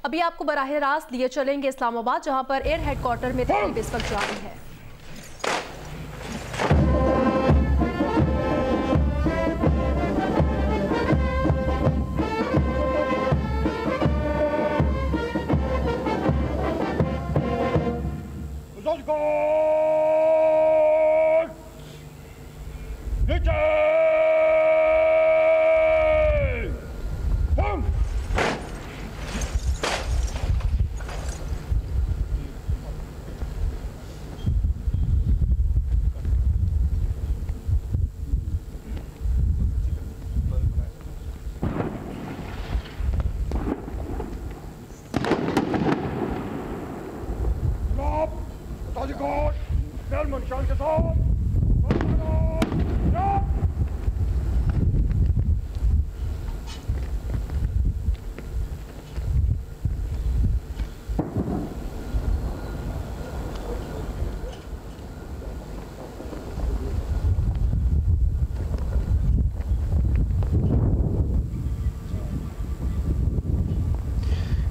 अभी आपको बराह रास्त लिए चलेंगे इस्लामाबाद, जहां पर एयर हेडक्वार्टर में तकरीब इस वक्त जारी है।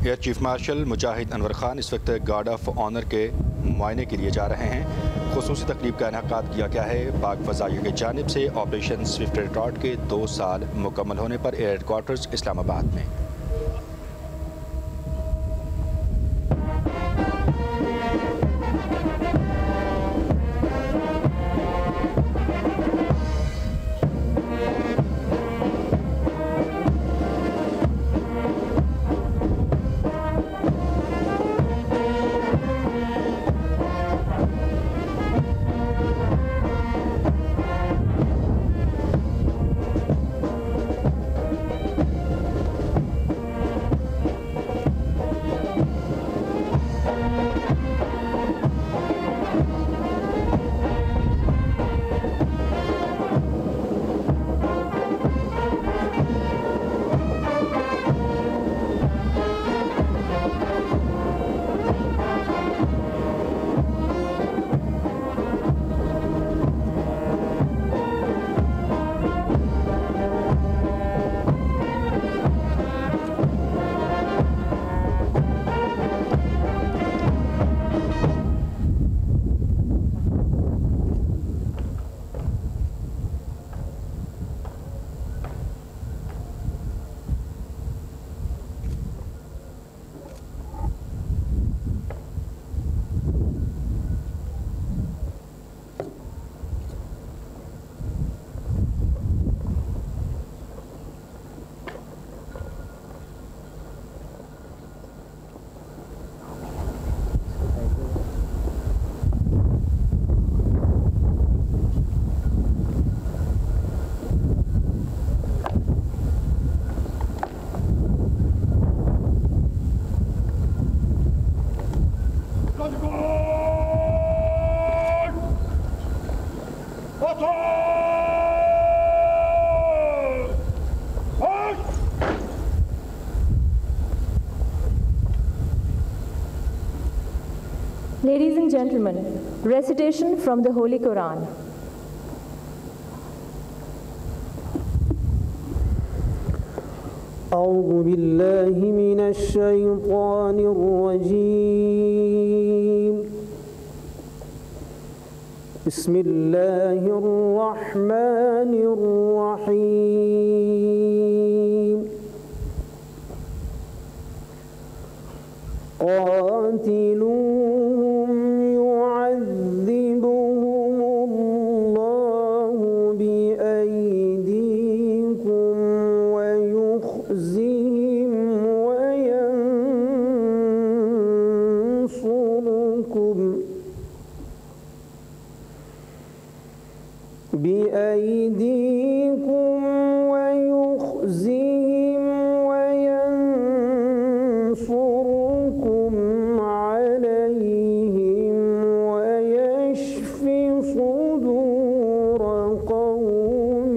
एयर चीफ मार्शल मुजाहिद अनवर खान इस वक्त गार्ड ऑफ ऑनर के मुआयने के लिए जा रहे हैं। खुसूसी तकरीब का इनेकाद किया गया है पाक फ़ज़ाइया की जानिब से ऑपरेशन स्विफ्ट रिकॉर्ड के 2 साल मुकम्मल होने पर एयर हेडक्वार्टर्स इस्लामाबाद में। Ladies and gentlemen, recitation from the Holy Quran. أعوذ بالله من الشيطان الرجيم. بسم الله الرحمن الرحيم. قاتلوهم يعذبهم الله بأيديكم ويخزهم وينصركم بأيديكم ويخزهم وينصركم عليهم ويشف صدور قوم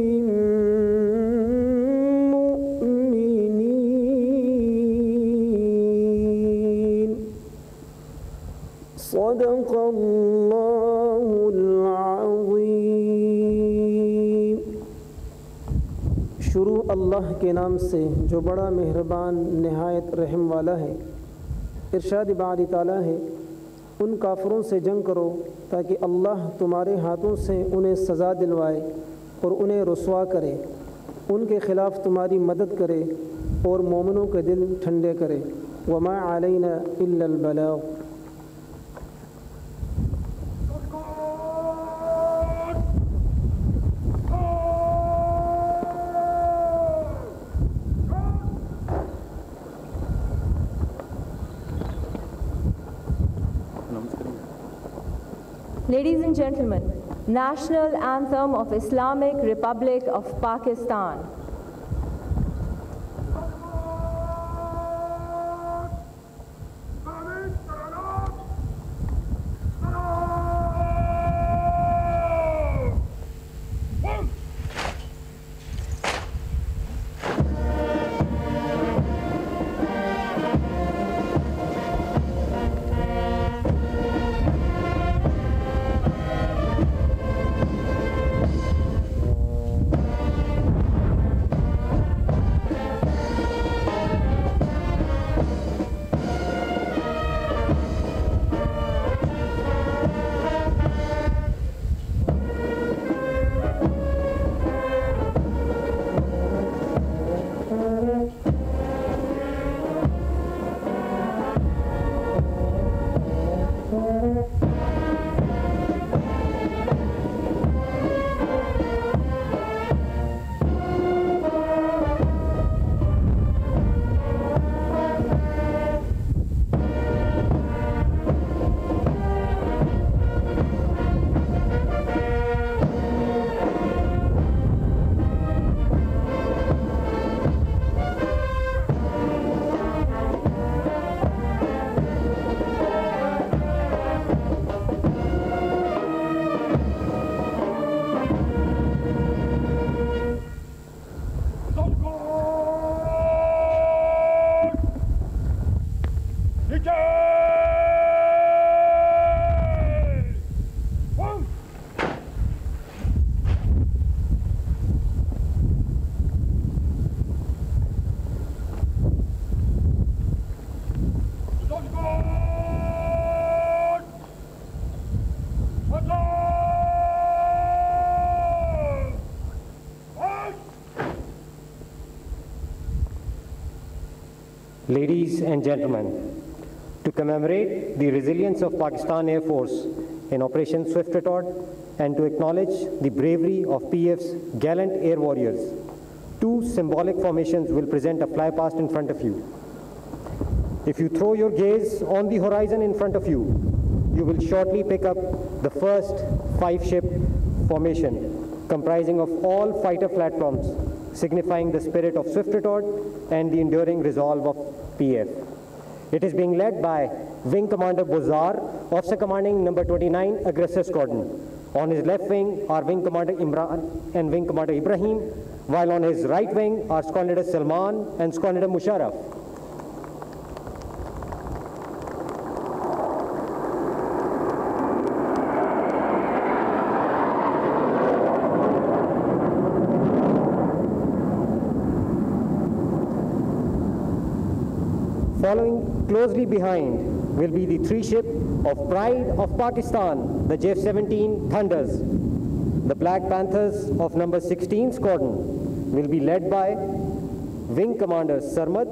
مؤمنين. صدق الله العظيम. शुरू अल्लाह के नाम से जो बड़ा मेहरबान नहायत रहम वाला है। इरशाद बारी ताला है, उन काफिरों से जंग करो ताकि अल्लाह तुम्हारे हाथों से उन्हें सज़ा दिलवाए और उन्हें रुसवा करे, उनके ख़िलाफ़ तुम्हारी मदद करे और मोमिनों के दिल ठंडे करे। वमा अलैना इल्लल बलाग। Ladies and gentlemen, National Anthem of Islamic Republic of Pakistan. Ladies and gentlemen, to commemorate the resilience of Pakistan Air Force in Operation Swift Retort and to acknowledge the bravery of PF's gallant air warriors, two symbolic formations will present a flypast in front of you. If you throw your gaze on the horizon in front of you, you will shortly pick up the first 5-ship formation comprising of all fighter platforms, signifying the spirit of swift retort and the enduring resolve of PF. It is being led by Wing Commander Bozar, Officer Commanding No. 29 Aggressor Squadron. On his left wing are Wing Commander Imran and Wing Commander Ibrahim, while on his right wing are Squadron Leader Salman and Squadron Leader Musharraf. Following closely behind will be the 3-ship of Pride of Pakistan, the JF-17 Thunders. The Black Panthers of No. 16 Squadron will be led by Wing Commander Sarmad,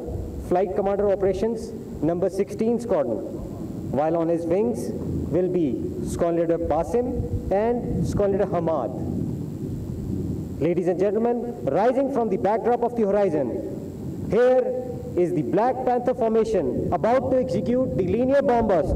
Flight Commander Operations No. 16 Squadron, while on his wings will be Squadron Leader Basim and Squadron Leader Hamad. Ladies and gentlemen, rising from the backdrop of the horizon, here is the Black Panther formation about to execute the linear bomb burst.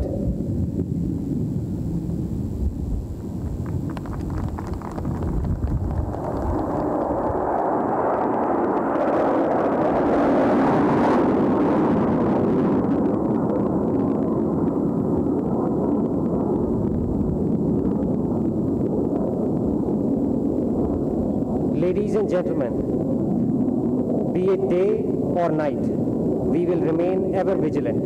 Ladies and gentlemen, be it day or night, we will remain ever vigilant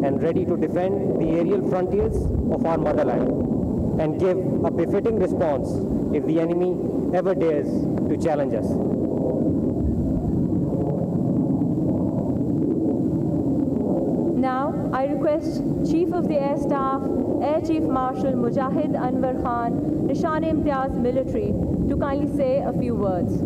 and ready to defend the aerial frontiers of our motherland and give a befitting response if the enemy ever dares to challenge us. Now, Now, I request Chief of the Air Staff, Air Chief Marshal Mujahid Anwar Khan, Nishan-e-Imtiaz Military, to kindly say a few words.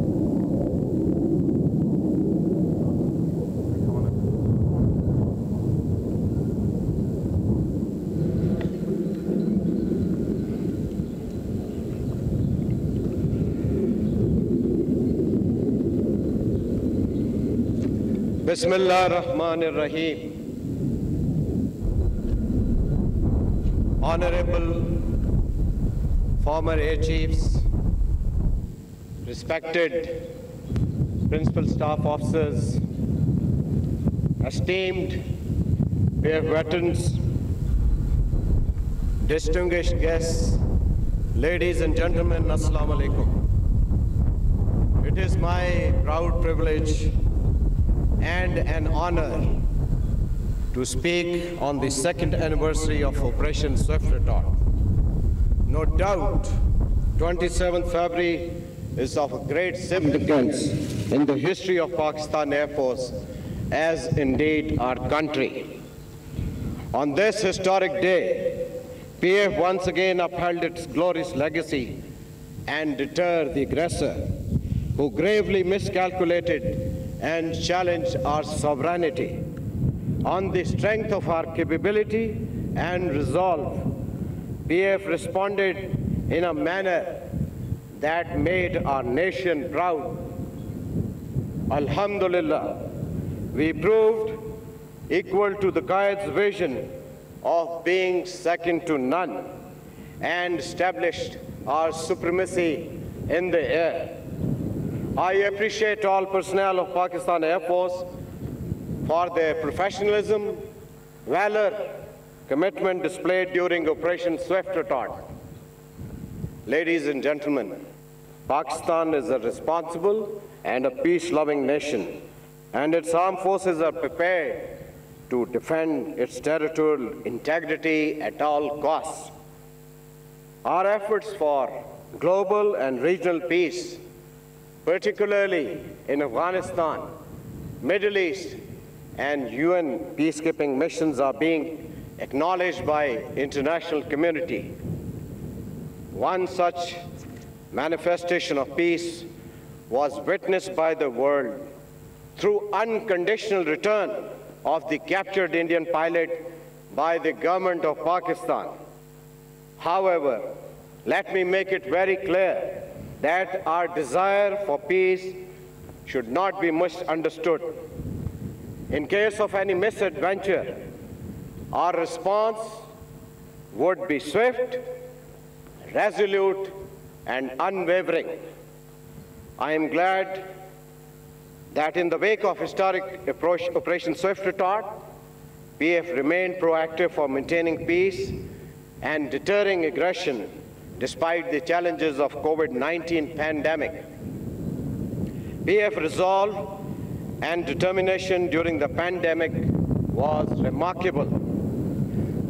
Bismillah ar-Rahman ar-Rahim. Honorable former Air Chiefs, respected Principal Staff Officers, esteemed PF veterans, distinguished guests, ladies and gentlemen, Assalamu alaikum. It is my proud privilege and an honor to speak on the second anniversary of Operation Swift Retort. No doubt, 27th February is of great significance in the history of Pakistan Air Force, as indeed our country. On this historic day, PF once again upheld its glorious legacy and deterred the aggressor who gravely miscalculated and challenged our sovereignty. On the strength of our capability and resolve, PF responded in a manner that made our nation proud. Alhamdulillah, we proved equal to the Qaed's vision of being second to none and established our supremacy in the air. I appreciate all personnel of Pakistan Air Force for their professionalism, valor, commitment displayed during Operation Swift Retort. Ladies and gentlemen, Pakistan is a responsible and a peace-loving nation, and its armed forces are prepared to defend its territorial integrity at all costs. Our efforts for global and regional peace, particularly in Afghanistan, Middle East, and UN peacekeeping missions, are being acknowledged by international community. One such manifestation of peace was witnessed by the world through unconditional return of the captured Indian pilot by the government of Pakistan. However, let me make it very clear that our desire for peace should not be misunderstood. In case of any misadventure, our response would be swift, resolute, and unwavering. I am glad that in the wake of historic Operation Swift Retort, PF remained proactive for maintaining peace and deterring aggression despite the challenges of COVID-19 pandemic. PF resolve and determination during the pandemic was remarkable.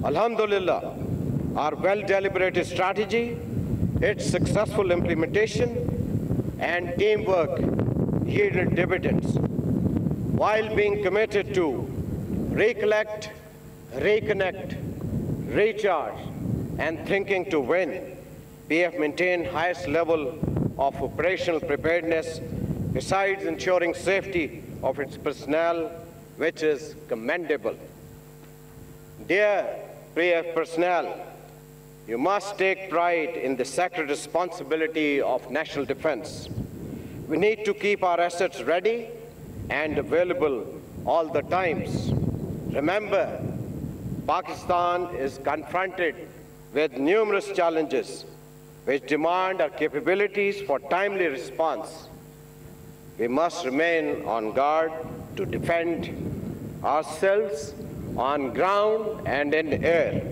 Alhamdulillah, our well-deliberated strategy, its successful implementation, and teamwork yielded dividends. While being committed to recollect, reconnect, recharge, and thinking to win, PF maintained highest level of operational preparedness, besides ensuring safety of its personnel, which is commendable. Dear PF personnel, you must take pride in the sacred responsibility of national defense. We need to keep our assets ready and available all the times. Remember, Pakistan is confronted with numerous challenges which demand our capabilities for timely response. We must remain on guard to defend ourselves on ground and in air.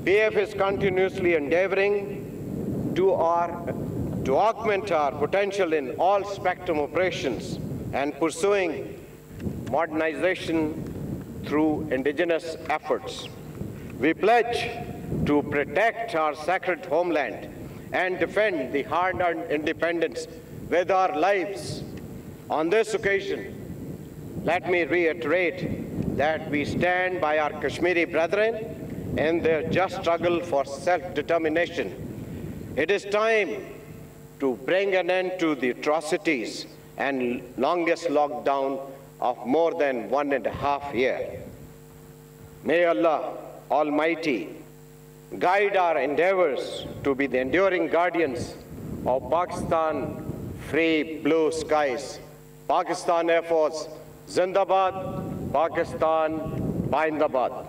PF is continuously endeavoring to augment our potential in all spectrum operations and pursuing modernization through indigenous efforts. We pledge to protect our sacred homeland and defend the hard-earned independence with our lives. On this occasion, let me reiterate that we stand by our Kashmiri brethren in their just struggle for self-determination. It is time to bring an end to the atrocities and longest lockdown of more than 1.5 years. May Allah Almighty guide our endeavors to be the enduring guardians of Pakistan free blue skies. Pakistan Air Force, Zindabad, Pakistan, Bindabad.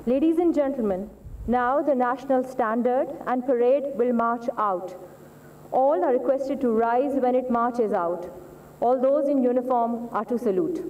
Ladies and gentlemen, now the national standard and parade will march out. All are requested to rise when it marches out. All those in uniform are to salute.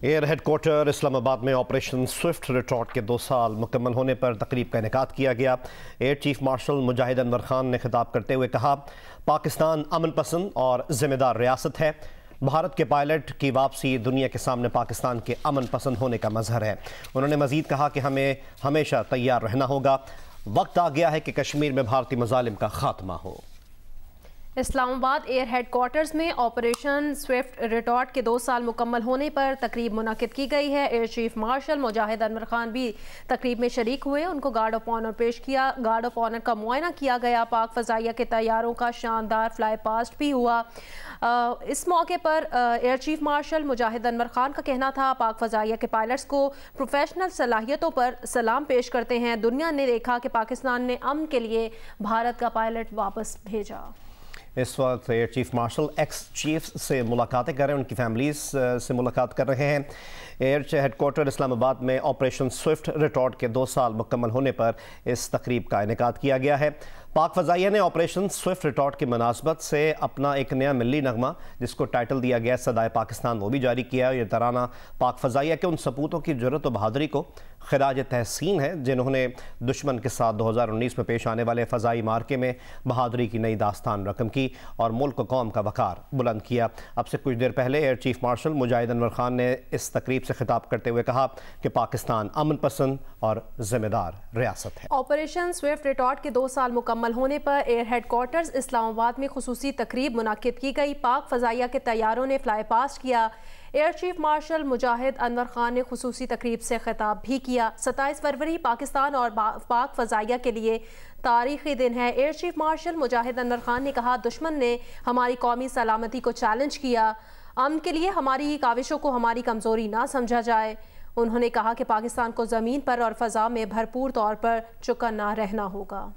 Air headquarter Islamabad में operation Swift retort के 2 साल मुकम्मल होने पर तकरीब का इनेकाद किया गया। एयर चीफ मार्शल मुजाहिद अनवर खान ने खिताब करते हुए कहा, पाकिस्तान अमन पसंद और जिम्मेदार रियासत है। भारत के पायलट की वापसी दुनिया के सामने पाकिस्तान के अमन पसंद होने का मजहर है। उन्होंने मजीद कहा कि हमें हमेशा तैयार रहना होगा। वक्त आ गया है कि कश्मीर में भारतीय मजालिम का खात्मा हो। इस्लामाबाद एयर हेडक्वार्टर्स में ऑपरेशन स्विफ्ट रिटॉर्ट के 2 साल मुकम्मल होने पर तकरीब मुनाकिद की गई है। एयर चीफ मार्शल मुजाहिद अनवर खान भी तकरीब में शरीक हुए। उनको गार्ड ऑफ ऑनर पेश किया। गार्ड ऑफ ऑनर का मुआयना किया गया। पाक फ़ज़ाइया के तैयारों का शानदार फ्लाई पास्ट भी हुआ। इस मौके पर एयर चीफ मार्शल मुजाहिद अनवर खान का कहना था, पाक फ़ज़ाइया के पायलट्स को प्रोफेशनल सलाहियतों पर सलाम पेश करते हैं। दुनिया ने देखा कि पाकिस्तान ने अमन के लिए भारत का पायलट वापस भेजा। इस वक्त air chief marshal ex chief से मुलाकातें कर रहे हैं, उनकी फैमिलीज से मुलाकात कर रहे हैं। एयर हेडक्वार्टर इस्लामाबाद में ऑपरेशन स्विफ्ट रिटॉर्ट के 2 साल मुकम्मल होने पर इस तकरीब का इनेकाद किया गया है। पाक फ़ज़ाइया ने ऑपरेशन स्विफ्ट रिटॉर्ट की मुनासबत से अपना एक नया मिली नगमा, जिसको टाइटल दिया गया सदाए पाकिस्तान, वो भी जारी किया। ये तराना पाक फ़ज़ाइया के उन सपूतों की जुर्रत व बहादुरी को खिराज तहसीन है जिन्होंने दुश्मन के साथ 2019 में पेश आने वाले फ़ज़ाई मार्के में बहादुरी की नई दास्तान रकम की और मुल्क व कौम का वक़ार बुलंद किया। अब से कुछ देर पहले एयर चीफ मार्शल मुजाहिद अनवर खान ने इस तकरीब से खिताब करते हुए कहा कि पाकिस्तान अमन पसंद और ज़िम्मेदार रियासत है। ऑपरेशन स्विफ्ट रिटॉर्ट के 2 साल मुकम्मल होने पर एयर हेडक्वार्टर्स इस्लामाबाद में खुसूसी तकरीब मुनाकिद की गई। पाक फ़ज़ाइया के तैयारों ने फ्लाई पास्ट किया। एयर चीफ मार्शल मुजाहिद अनवर खान ने खुसूसी तकरीब से खिताब भी किया। 27 फरवरी पाकिस्तान और पाक फ़ज़ाइया के लिए तारीख़ी दिन है। एयर चीफ मार्शल मुजाहिद अनवर खान ने कहा, दुश्मन ने हमारी कौमी सलामती को चैलेंज किया। अमन के लिए हमारी काविशों को हमारी कमज़ोरी ना समझा जाए। उन्होंने कहा कि पाकिस्तान को ज़मीन पर और फ़ज़ा में भरपूर तौर पर चौकन्ना रहना होगा।